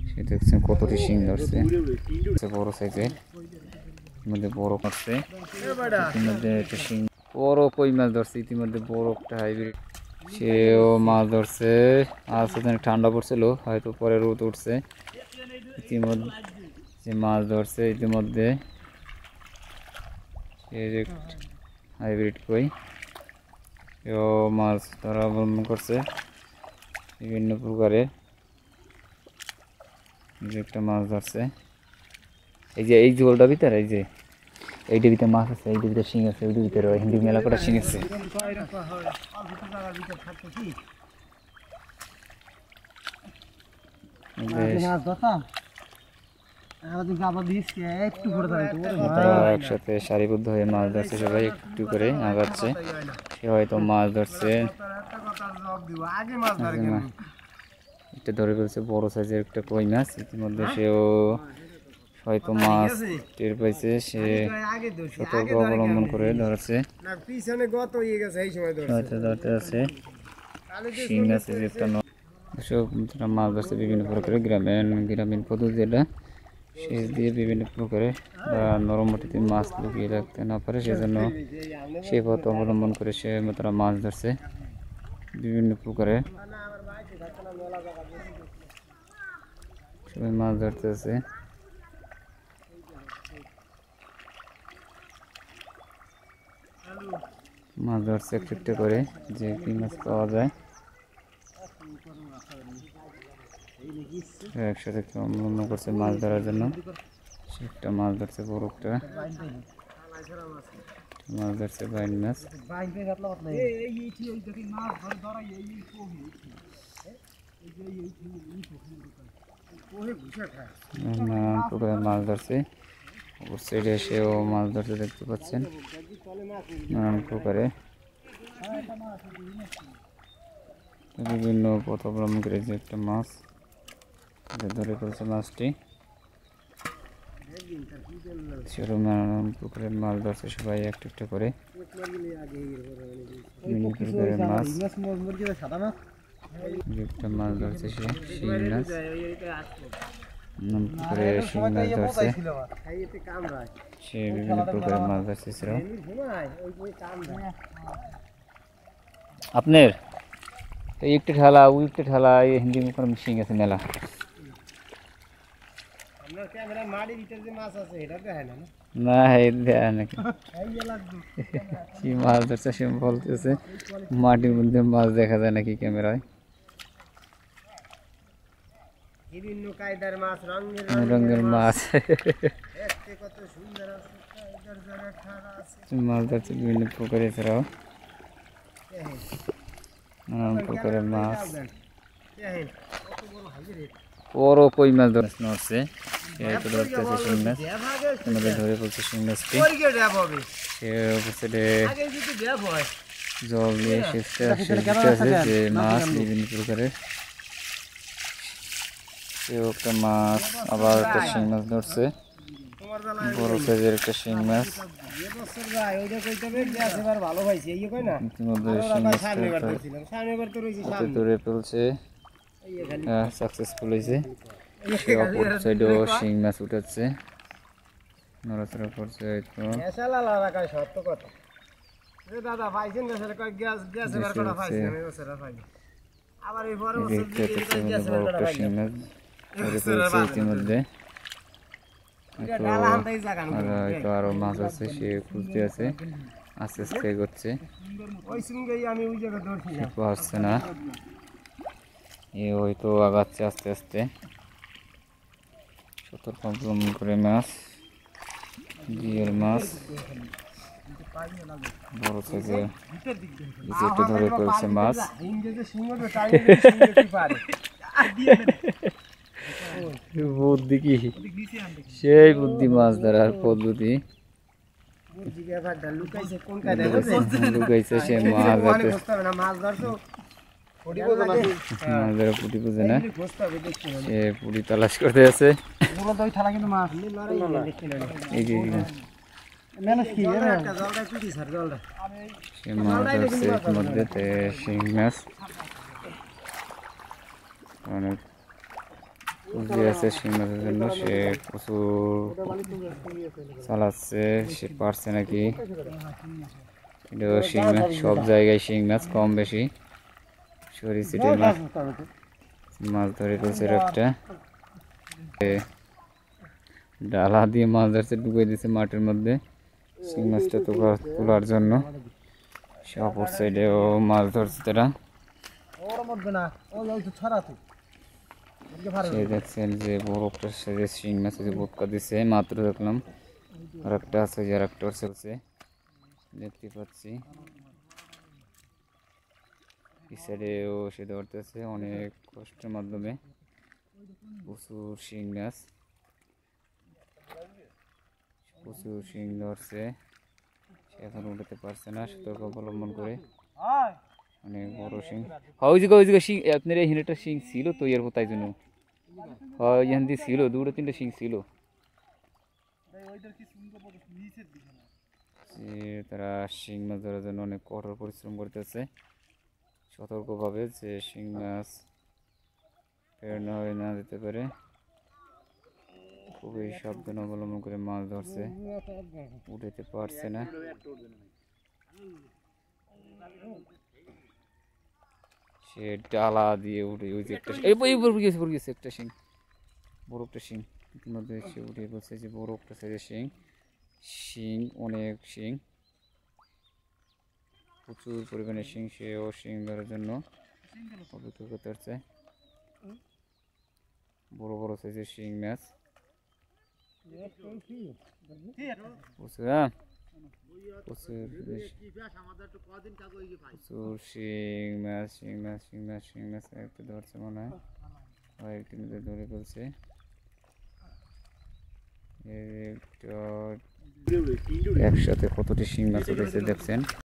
সে দেখছেন কতটি শিং ধরছে, বড় সাইজের মধ্যে বড় করছে ইতিমধ্যে একটা শিং বড় কই মাছ ধরছে ইতিমধ্যে বড় একটা হাইব্রিড সেও মাছ ধরছে। আজ ঠান্ডা পড়ছিল হয়তো পরে রোদ উঠছে ইতিমধ্যে যে মাছ ধরছে ইতিমধ্যে হাইব্রিড কই সেও মাছ ধরা অবলম্বন করছে বিভিন্ন প্রকারের একটা মাছ ধরছে। এই যে ওলটা ভিতরে এই যে এইটার ভিতরে মাছ আছে, এইটার ভিতরে শিং আছে, ওইটার ভিতরে হিন্দি মেলা কটা শিং আছে। একসাথে সারিবদ্ধ হয়ে মাছ ধরছে, সবাই একটু করে আগাচ্ছে। সে হয়তো মাছ ধরছে, এটা ধরে ফেলছে বড় সাইজের একটা কই মাছ। ইতিমধ্যে সেও হয়তো মাছ টের পাইছে, সে সতর্ক অবলম্বন করে ধরেছে। ধরতে আছে শিং আছে একটা মাছ ধরছে বিভিন্ন প্রকারের গ্রামীণ পদ্ধতি, যেটা সেচ দিয়ে বিভিন্ন প্রকারে নরম মাটিতে মাছ লুকিয়ে রাখতে না পারে সেজন্য সে পথ অবলম্বন করে সে তারা মাছ ধরছে বিভিন্ন প্রকারে। সবাই মাছ ধরতে আছে। মাছ ধরছে একটু করে যে কি মাছ পাওয়া যায় একসাথে অবলম্বন করছে মাছ ধরার জন্য। সে একটা মাছ ধরছে বড় একটা মাছ ধরছে বাইন মাছ। নানান প্রকারের মাছ ধরছে, ওর সাইডে সেও মাছ ধরতে দেখতে পাচ্ছেন নানান প্রকারে বিভিন্ন পথ অবলম্বন করে যে একটা মাছ ধরে ফেলছে মাছটি। সেরকম নানান প্রকারের মাছ ধরছে সবাই একটা একটা করে বিভিন্ন প্রকারের মাছ। একটা মাছ ধরছে সে শিং মাছ, শিং মাছ ধরছে সে বিভিন্ন প্রকারের মাছ ধরছে। আপনার এই একটা ঠেলা ওই একটা ঠেলা এই হিন্দি মুখের শিং আছে মেলা। না নাকি কি মাছ ধরছে সে বলতেছে মাটির মধ্যে মাছ দেখা যায় নাকি ক্যামেরায়। রঙের মাছ মাছ ধরছে বিভিন্ন প্রকারে, এছাড়াও নানান প্রকারের মাছ। বড় কই মাছ ধরছে ধরতেছে শিং মাছ, আমাদের ধরে ফেলছে শিং মাছটি। জল দিয়ে আছে যে মাছ বিভিন্ন প্রকারের সেও একটা মাছ, আবার একটা শিং মাছ ধরছে বড় সাইজের একটা শিং মাছ। ইতিমধ্যে ধরে ফেলছে, সাকসেসফুল হয়েছে। অপর সাইডেও শিং মাছ উঠাচ্ছে, নড়াচড়া করছে হয়তো। ইতিমধ্যে হয়তো আরো মাছ আছে, সে খুঁজতে আছে, আস্তে আস্তে এগোচ্ছে, আসছে না, এ হয়তো আগাচ্ছে আস্তে আস্তে সতর্ক অবলম্বন করে। মাছ জিএল মাছ বড় সাইজের একটু ধরে ফেলছে মাছ। বুদ্ধি কি সেই বুদ্ধি মাছ ধরার পদ্ধতি লুকাইছে সে মাছ পুটি বুঝে না, সে পুটি তালাশ করতে আছে। সে মাছ ধরছে মধ্যে শিং মাছ, অনেক পুঁজি আছে শিং মাছের জন্য, সে প্রচুর চালাচ্ছে, সে পারছে নাকি। এটাও শিং মাছ, সব জায়গায় শিং মাছ কম বেশি সরি সিটে মাছ, মাছ ধরে ফেলছে একটা ডালা দিয়ে মাছ ধরছে, ডুবে দিচ্ছে মাটির মধ্যে শিং মাছটা তোলার জন্য। সে অপর সাইডেও মাছ ধরছে তারা। সে দেখছেন যে বরফটার সাথে শিং মাছ বোটকা দিচ্ছে, মাত্র দেখলাম। আর একটা আছে, আর একটা চলছে দেখতে পাচ্ছি। এই সাইডেও সে ধরতেছে অনেক কষ্টের মাধ্যমে, প্রচুর শিং মাছ, প্রচুর শিং ধরছে। সে এখন উঠাতে পারছে না, সতর্ক অবলম্বন করে। অনেক বড় শিং, ওই জায়গায় শিং, আপনার এই হিনেটা শিং ছিল তো এর তাই জন্য এখান দিয়ে ছিল, দুটো তিনটে শিং ছিল। তারা শিং মাছ ধরার জন্য অনেক কঠোর পরিশ্রম করতেছে, সতর্কভাবে, যে শিং মাছ প্রেরণা হয়ে না যেতে পারে। খুবই সাবধান অবলম্বন করে মাছ ধরছে, উঠাতে পারছে না। সে ডালা দিয়ে উঠে, ওই যে একটা গেছে একটা শিং, বড় একটা শিং ইতিমধ্যে সে উঠে বলছে যে বড় একটা সাইজের শিং। শিং অনেক শিং, প্রচুর পরিমাণে শিং, সেও শিং ধরার জন্য অপেক্ষা করতে পারছে। বড় বড় সাইজের শিং মাছ, প্রচুর শিং মাছ, শিং মাছ, শিং মাছ, শিং মাছ একটা ধরছে মনে হয়, ইতিমধ্যে ধরে ফেলছে। একসাথে কতটি শিং মাছ উঠেছে দেখছেন।